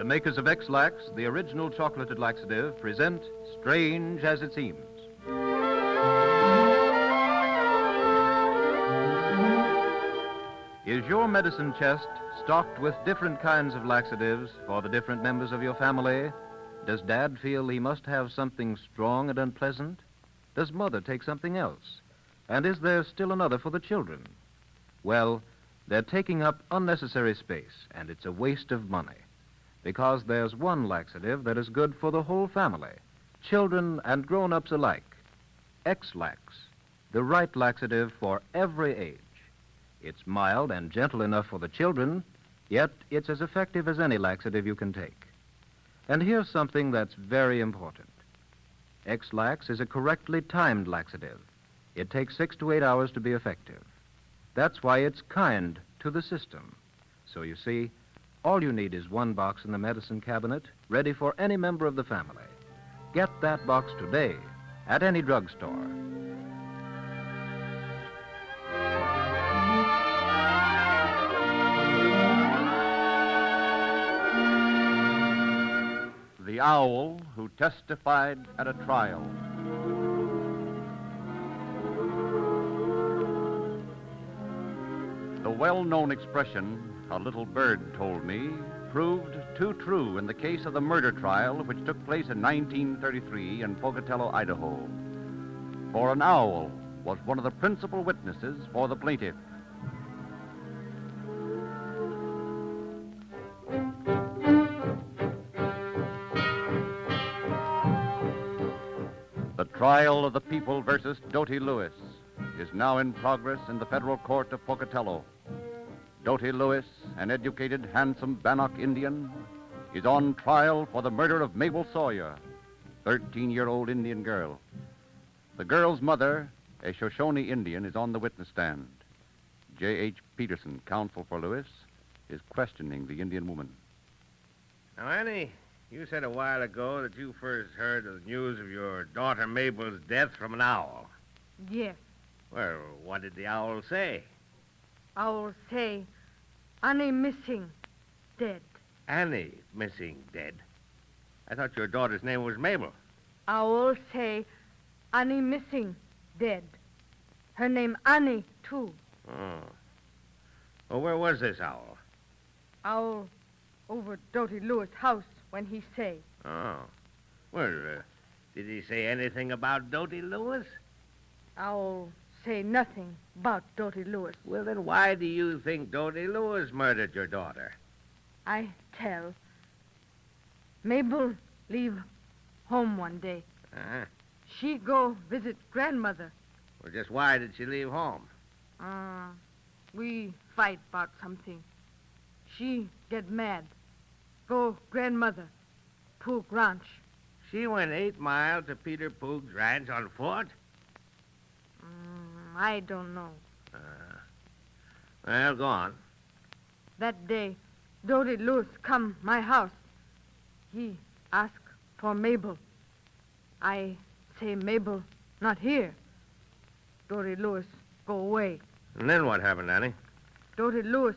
makers of Ex-Lax, the original chocolated laxative, present Strange as It Seems. Is your medicine chest stocked with different kinds of laxatives for the different members of your family? Does Dad feel he must have something strong and unpleasant? Does Mother take something else? And is there still another for the children? Well, they're taking up unnecessary space, and it's a waste of money. Because there's one laxative that is good for the whole family, children and grown-ups alike. Ex-Lax, the right laxative for every age. It's mild and gentle enough for the children, yet it's as effective as any laxative you can take. And here's something that's very important. Ex-Lax is a correctly timed laxative. It takes 6 to 8 hours to be effective. That's why it's kind to the system. So you see, all you need is one box in the medicine cabinet, ready for any member of the family. Get that box today at any drugstore. The Owl Who Testified at a Trial. The well-known expression, "a little bird told me," proved too true in the case of the murder trial which took place in 1933 in Pocatello, Idaho. For an owl was one of the principal witnesses for the plaintiff. The trial of the people versus Doty Lewis is now in progress in the federal court of Pocatello. Doty Lewis, an educated, handsome Bannock Indian, is on trial for the murder of Mabel Sawyer, 13-year-old Indian girl. The girl's mother, a Shoshone Indian, is on the witness stand. J.H. Peterson, counsel for Lewis, is questioning the Indian woman. Now, Annie, you said a while ago that you first heard of the news of your daughter Mabel's death from an owl. Yes. Well, what did the owl say? Owl say, Annie missing, dead. Annie missing, dead. I thought your daughter's name was Mabel. Owl say, Annie missing, dead. Her name Annie, too. Oh. Well, where was this owl? Owl over Doty Lewis' house when he say. Oh. Well, did he say anything about Doty Lewis? Owl say nothing about Doty Lewis. Well, then why do you think Doty Lewis murdered your daughter? I tell. Mabel leave home one day. Uh-huh. She go visit grandmother. Well, just why did she leave home? We fight about something. She get mad. Go grandmother, Pook Ranch. She went 8 miles to Peter Poog's ranch on foot? I don't know. Well, go on. That day, Doty Lewis come my house. He ask for Mabel. I say Mabel not here. Doty Lewis go away. And then what happened, Annie? Doty Lewis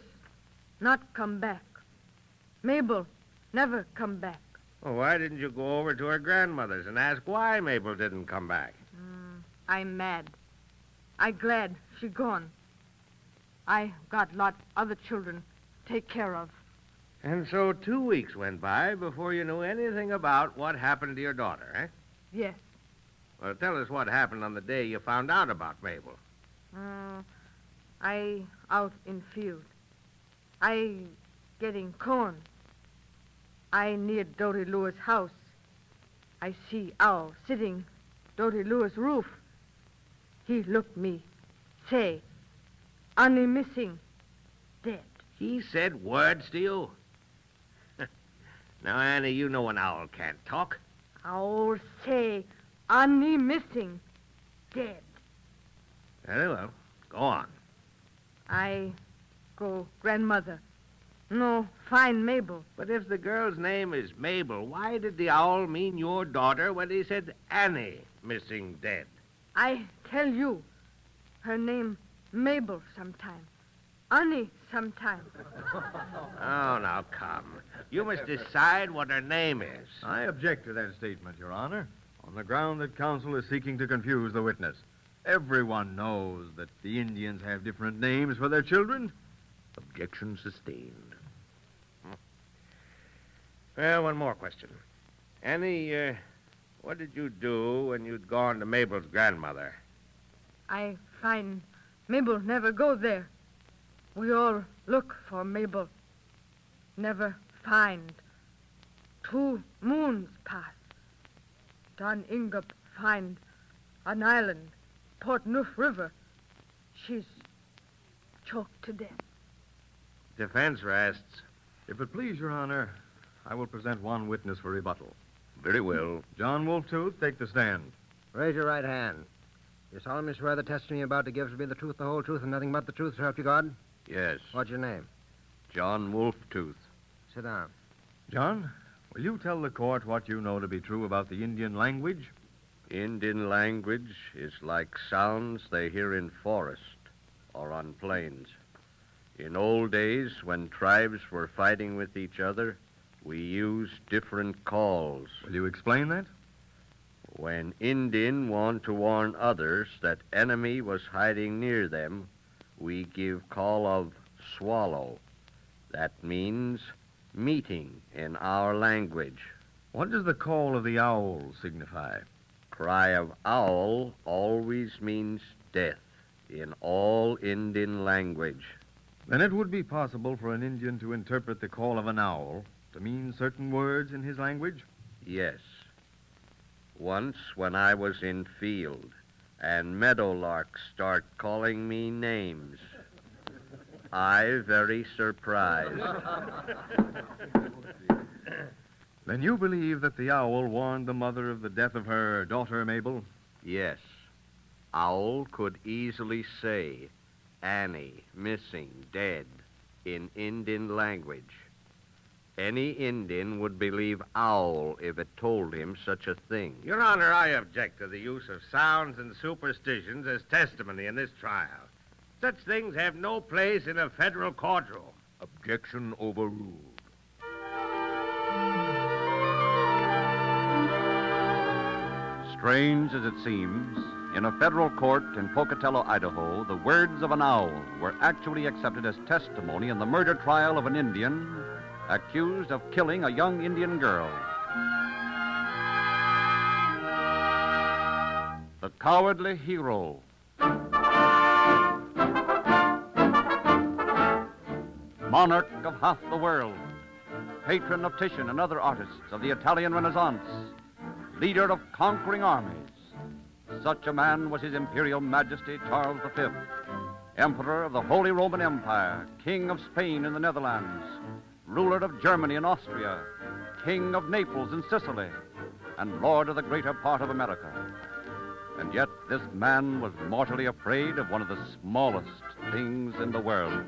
not come back. Mabel never come back. Well, why didn't you go over to her grandmother's and ask why Mabel didn't come back? I'm mad. I glad she gone. I got lot other children take care of. And so 2 weeks went by before you knew anything about what happened to your daughter, eh? Yes. Well, tell us what happened on the day you found out about Mabel. I out in field. I getting corn. I near Doty Lewis' house. I see Owl sitting Doty Lewis' roof. He looked me, say, Annie missing, dead. He said words to you? Now, Annie, you know an owl can't talk. Owl say, Annie missing, dead. Very well. Go on. I go grandmother. No, find Mabel. But if the girl's name is Mabel, why did the owl mean your daughter when he said Annie missing, dead? I tell you, her name Mabel sometime. Annie sometime. Oh, now come. You must decide what her name is. I object to that statement, Your Honor, on the ground that counsel is seeking to confuse the witness. Everyone knows that the Indians have different names for their children. Objection sustained. Well, one more question. Annie, what did you do when you'd gone to Mabel's grandmother? I find Mabel never go there. We all look for Mabel. Never find. 2 moons pass. Don Ingup find an island, Port Neuf River. She's choked to death. Defense rests. If it please, Your Honor, I will present one witness for rebuttal. Very well. John Wolftooth, take the stand. Raise your right hand. You solemnly swear the testimony you're about to give to be the truth, the whole truth, and nothing but the truth, so help you God? Yes, What's your name? John Wolftooth. Sit down. John, will you tell the court what you know to be true about the Indian language? Indian language is like sounds they hear in forest or on plains. In old days, when tribes were fighting with each other, we used different calls. Will you explain that? When Indian want to warn others that enemy was hiding near them, we give call of swallow. That means meeting in our language. What does the call of the owl signify? Cry of owl always means death in all Indian language. Then it would be possible for an Indian to interpret the call of an owl to mean certain words in his language? Yes. Once when I was in field and meadowlarks start calling me names, I very surprised. Then you believe that the owl warned the mother of the death of her daughter, Mabel? Yes. Owl could easily say Annie, missing, dead, in Indian language. Any Indian would believe owl if it told him such a thing. Your Honor, I object to the use of sounds and superstitions as testimony in this trial. Such things have no place in a federal courtroom. Objection overruled. Strange as it seems, in a federal court in Pocatello, Idaho, the words of an owl were actually accepted as testimony in the murder trial of an Indian accused of killing a young Indian girl. The cowardly hero. Monarch of half the world. Patron of Titian and other artists of the Italian Renaissance. Leader of conquering armies. Such a man was His Imperial Majesty Charles V, Emperor of the Holy Roman Empire, King of Spain and the Netherlands, ruler of Germany and Austria, King of Naples and Sicily, and Lord of the greater part of America. And yet this man was mortally afraid of one of the smallest things in the world.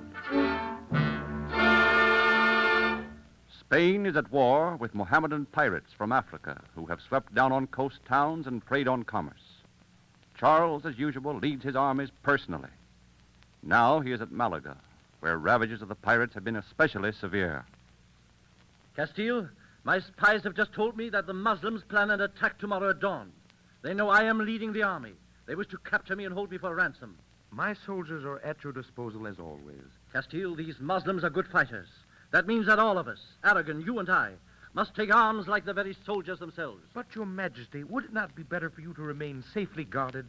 Spain is at war with Mohammedan pirates from Africa who have swept down on coast towns and preyed on commerce. Charles, as usual, leads his armies personally. Now he is at Malaga, where ravages of the pirates have been especially severe. Castile, my spies have just told me that the Muslims plan an attack tomorrow at dawn. They know I am leading the army. They wish to capture me and hold me for ransom. My soldiers are at your disposal as always. Castile, these Muslims are good fighters. That means that all of us, Aragon, you and I, must take arms like the very soldiers themselves. But, Your Majesty, would it not be better for you to remain safely guarded?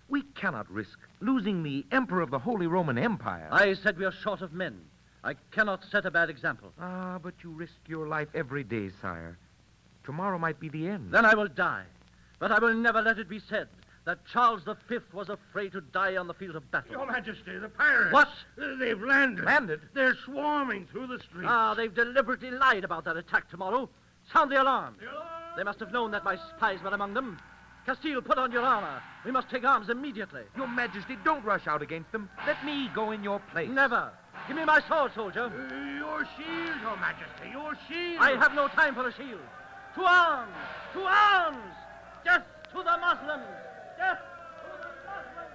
We cannot risk losing the Emperor of the Holy Roman Empire. I said we are short of men. I cannot set a bad example. Ah, but you risk your life every day, sire. Tomorrow might be the end. Then I will die. But I will never let it be said that Charles V was afraid to die on the field of battle. Your Majesty, the pirates. What? They've landed. Landed? They're swarming through the streets. Ah, they've deliberately lied about that attack tomorrow. Sound the alarm. They must have known that my spies were among them. Castile, put on your armor. We must take arms immediately. Your Majesty, don't rush out against them. Let me go in your place. Never. Give me my sword, soldier. Your shield, Your Majesty, your shield. I have no time for a shield. To arms! To arms! Death to the Muslims! Death to the Muslims!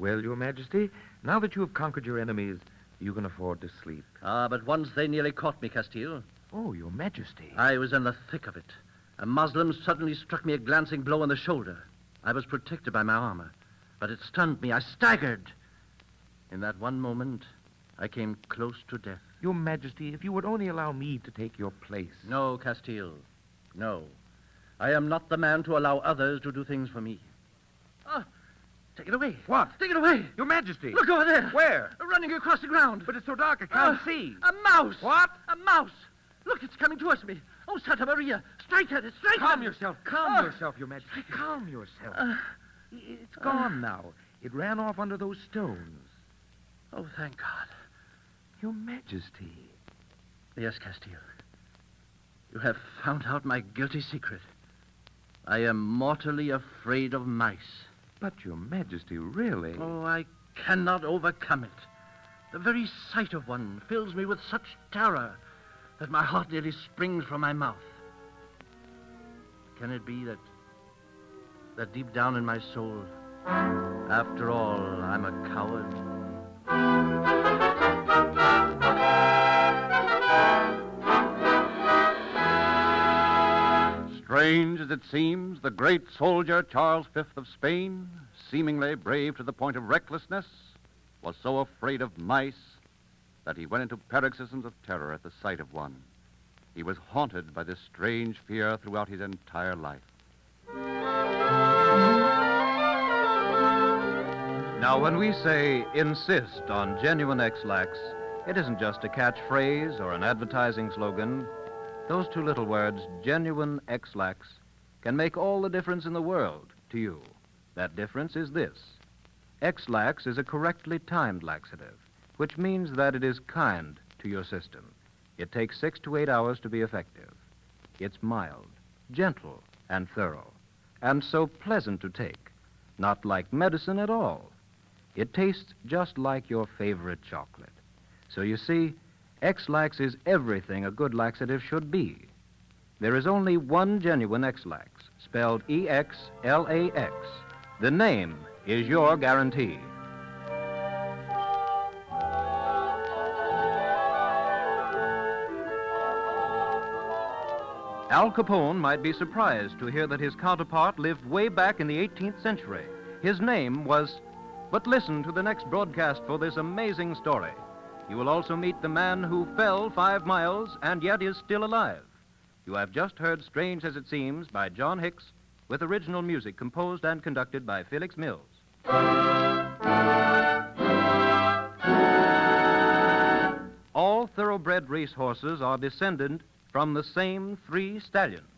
Well, Your Majesty, now that you have conquered your enemies, you can afford to sleep. But once they nearly caught me, Castile. Oh, Your Majesty. I was in the thick of it. A Moslem suddenly struck me a glancing blow on the shoulder. I was protected by my armor, but it stunned me. I staggered. In that one moment, I came close to death. Your Majesty, if you would only allow me to take your place. No, Castile. No. I am not the man to allow others to do things for me. Take it away. What? Take it away. Your Majesty. Look over there. Where? Running across the ground. But it's so dark I can't see. A mouse. What? A mouse. Look, it's coming towards me. Oh, Santa Maria. Strike at it. Strike Calm at it. yourself. Calm yourself, Your Majesty. Calm yourself. It's gone now. It ran off under those stones. Oh, thank God. Your Majesty. Yes, Castile. You have found out my guilty secret. I am mortally afraid of mice. But, Your Majesty, really? Oh, I cannot overcome it. The very sight of one fills me with such terror that my heart nearly springs from my mouth. Can it be that deep down in my soul, after all, I'm a coward? Strange as it seems, the great soldier Charles V of Spain, seemingly brave to the point of recklessness, was so afraid of mice that he went into paroxysms of terror at the sight of one. He was haunted by this strange fear throughout his entire life. Now, when we say insist on genuine Ex-Lax, it isn't just a catchphrase or an advertising slogan. Those two little words, genuine Ex-Lax, can make all the difference in the world to you. That difference is this. Ex-Lax is a correctly timed laxative, which means that it is kind to your system. It takes 6 to 8 hours to be effective. It's mild, gentle, and thorough, and so pleasant to take. Not like medicine at all. It tastes just like your favorite chocolate. So you see, Ex-Lax is everything a good laxative should be. There is only one genuine Ex-Lax, spelled E-X-L-A-X. The name is your guarantee. Al Capone might be surprised to hear that his counterpart lived way back in the 18th century. His name was... But listen to the next broadcast for this amazing story. You will also meet the man who fell 5 miles and yet is still alive. You have just heard Strange as It Seems by John Hix, with original music composed and conducted by Felix Mills. All thoroughbred racehorses are descended from the same 3 stallions.